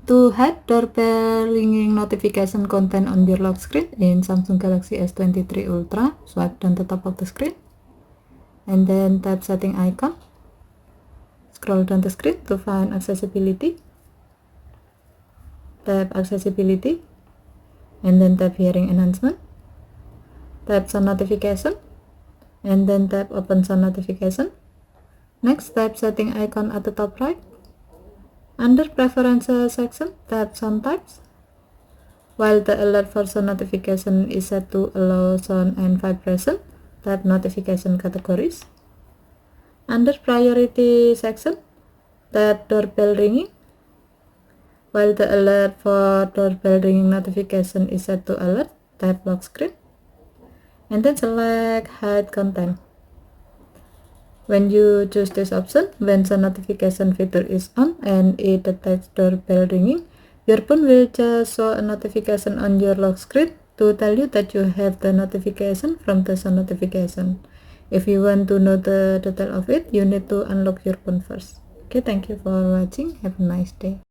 To hide doorbell ringing notification content on your lock screen in Samsung Galaxy S23 Ultra, swipe down the top of the screen and then tap setting icon. Scroll down the screen to find accessibility. Tap accessibility and then tap hearing enhancement. Tap sound notification and then tap open sound notification. Next, tap setting icon at the top right. Under preferences section, tap sound types. While the alert for sound notification is set to allow sound and vibration, tap notification categories. Under priority section, tap doorbell ringing. While the alert for doorbell ringing notification is set to alert, tap lock screen. And then select hide content. When you choose this option, when the notification feature is on and it detects doorbell ringing, your phone will just show a notification on your lock screen to tell you that you have the notification from the sound notification. If you want to know the detail of it, you need to unlock your phone first. Okay, thank you for watching. Have a nice day.